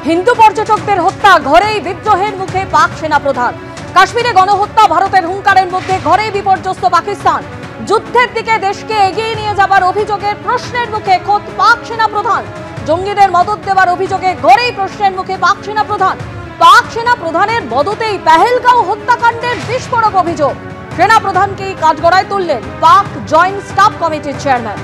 হিন্দু পর্যটকদের হত্যা, ঘরেই বিদ্রোহের মুখে পাক সেনাপ্রধান। কাশ্মীরে গণহত্যা, ভারতের হুঙ্কারের মধ্যে ঘরেই বিপর্যস্ত পাকিস্তান। যুদ্ধের দিকে দেশকে এগিয়ে নিয়ে যাবার অভিযোগের প্রশ্নের মুখে খোদ পাক সেনাপ্রধান। জঙ্গিদের মদত দেওয়ার অভিযোগে ঘরেই প্রশ্নের মুখে পাক সেনাপ্রধান। পাক সেনাপ্রধানের মদতেই পেহেলগাঁও হত্যাকাণ্ডের বিস্ফোরক অভিযোগ। সেনাপ্রধানকেই কাঠগড়ায় তুললেন পাক জয়েন্ট স্টাফ কমিটির চেয়ারম্যান।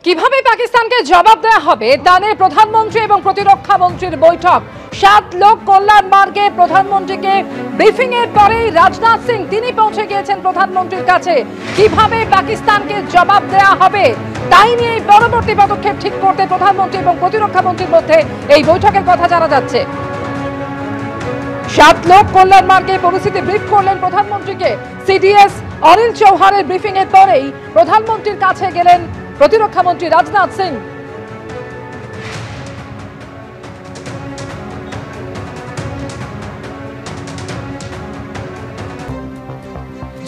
কিভাবে পাকিস্তানকে জবাব দেওয়া হবে তা নিয়ে প্রধানমন্ত্রী এবং প্রতিরক্ষা মন্ত্রীর বৈঠক। 7 লোক কল্যাণ মার্গে প্রধানমন্ত্রীকে ব্রিফিং এর পরেই রাজনাথ সিং তিনি পৌঁছে গিয়েছেন প্রধানমন্ত্রীর কাছে। কিভাবে পাকিস্তানকে জবাব দেওয়া হবে তাই নিয়ে পরবর্তী পদক্ষেপ ঠিক করতে প্রধানমন্ত্রী এবং প্রতিরক্ষা মন্ত্রীর মধ্যে এই বৈঠকের কথা জানা যাচ্ছে। 7 লোক কল্যাণ মার্গে পরিস্থিতি ব্রিফ করলেন প্রধানমন্ত্রীকে। সিডিএস অনিল চৌহানের ব্রিফিং এর পরেই প্রধানমন্ত্রীর কাছে গেলেন প্রতিরক্ষা মন্ত্রী রাজনাথ সিং।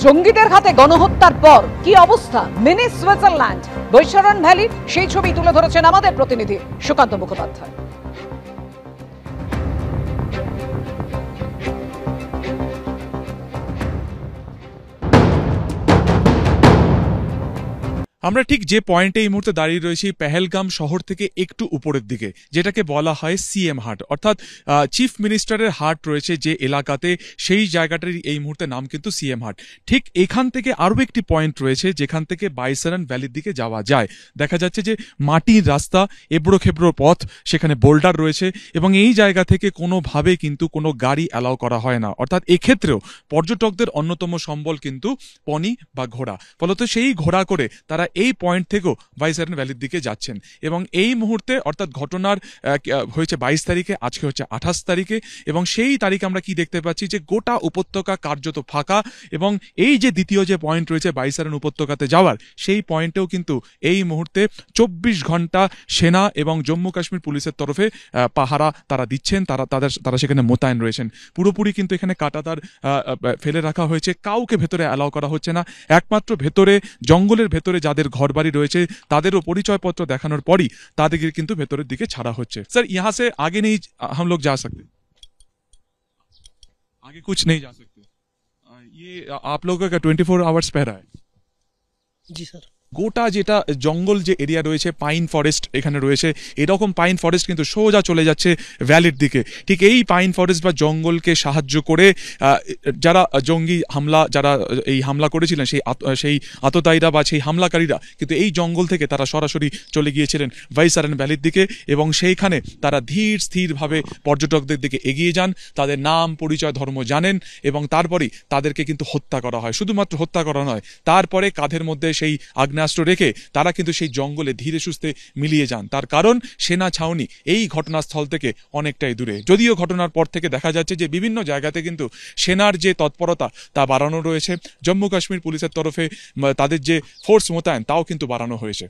জঙ্গিদের হাতে গণহত্যার পর কি অবস্থা মিনি সুইজারল্যান্ড বৈশারণ ভ্যালি, সেই ছবি তুলে ধরেছেন আমাদের প্রতিনিধি সুকান্ত মুখোপাধ্যায়। আমরা ঠিক যে পয়েন্টে এই মুহূর্তে দাঁড়িয়ে রয়েছি পেহেলগাম শহর থেকে একটু উপরের দিকে, যেটাকে বলা হয় সিএম হাট, অর্থাৎ চিফ মিনিস্টারের হাট রয়েছে যে এলাকাতে, সেই জায়গাটার এই মুহূর্তে নাম কিন্তু সিএম হাট। ঠিক এখান থেকে আরও একটি পয়েন্ট রয়েছে যেখান থেকে বাইসারণ ভ্যালির দিকে যাওয়া যায়। দেখা যাচ্ছে যে মাটির রাস্তা, এবড়ো খেবড়ো পথ, সেখানে বোল্ডার রয়েছে এবং এই জায়গা থেকে কোনোভাবে কিন্তু কোনো গাড়ি অ্যালাউ করা হয় না। অর্থাৎ এক্ষেত্রেও পর্যটকদের অন্যতম সম্বল কিন্তু পনি বা ঘোড়া। ফলত সেই ঘোড়া করে তারা এই পয়েন্ট থেকেও বাইসারণ ভ্যালির দিকে যাচ্ছেন এবং এই মুহূর্তে অর্থাৎ ঘটনার হয়েছে 22 তারিখে, আজকে হচ্ছে 28 তারিখে এবং সেই তারিখে আমরা কি দেখতে পাচ্ছি যে গোটা উপত্যকা কার্যত ফাঁকা এবং এই যে দ্বিতীয় যে পয়েন্ট রয়েছে বাইসারণ উপত্যকাতে যাওয়ার, সেই পয়েন্টেও কিন্তু এই মুহূর্তে 24 ঘন্টা সেনা এবং জম্মু কাশ্মীর পুলিশের তরফে পাহারা তারা দিচ্ছেন, তারা সেখানে মোতায়েন রয়েছেন। পুরোপুরি কিন্তু এখানে কাঁটাতার ফেলে রাখা হয়েছে, কাউকে ভেতরে অ্যালাউ করা হচ্ছে না। একমাত্র ভেতরে জঙ্গলের ভেতরে যাদের ঘরবাড়ি রয়েছে তাদেরও পরিচয়পত্র দেখানোর পরই তাদেরকে কিন্তু ভেতরের দিকে ছাড়া হচ্ছে। স্যার, यहाँ से आगे नहीं हम लोग जा सकते, आगे कुछ नहीं जा सकते। ये आप लोगों का 24 आवर्स पहरा है? जी सर। গোটা যেটা জঙ্গল যে এরিয়া রয়েছে, পাইন ফরেস্ট এখানে রয়েছে, এরকম পাইন ফরেস্ট কিন্তু সোজা চলে যাচ্ছে ভ্যালির দিকে। ঠিক এই পাইন ফরেস্ট বা জঙ্গলকে সাহায্য করে যারা জঙ্গি হামলা, যারা এই হামলা করেছিলেন সেই আততায়ীরা বা সেই হামলাকারীরা কিন্তু এই জঙ্গল থেকে তারা সরাসরি চলে গিয়েছিলেন বাইসারণ ভ্যালির দিকে এবং সেইখানে তারা ধীর স্থিরভাবে পর্যটকদের দিকে এগিয়ে যান, তাদের নাম পরিচয় ধর্ম জানেন এবং তারপরেই তাদেরকে কিন্তু হত্যা করা হয়। শুধুমাত্র হত্যা করা নয়, তারপরে কাঁধের মধ্যে সেই আগ্নেয়াস্ত্র রেখে তারা কিন্তু সেই জঙ্গলে ধীরে সুস্থে মিলিয়ে যান। তার কারণ সেনা ছাউনি এই ঘটনাস্থল থেকে অনেকটাই দূরে। যদিও ঘটনার পর থেকে দেখা যাচ্ছে যে বিভিন্ন জায়গাতে কিন্তু সেনার যে তৎপরতা তা বাড়ানো রয়েছে, জম্মু কাশ্মীর পুলিশের তরফে তাদের যে ফোর্স মোতায়েন তাও কিন্তু বাড়ানো হয়েছে।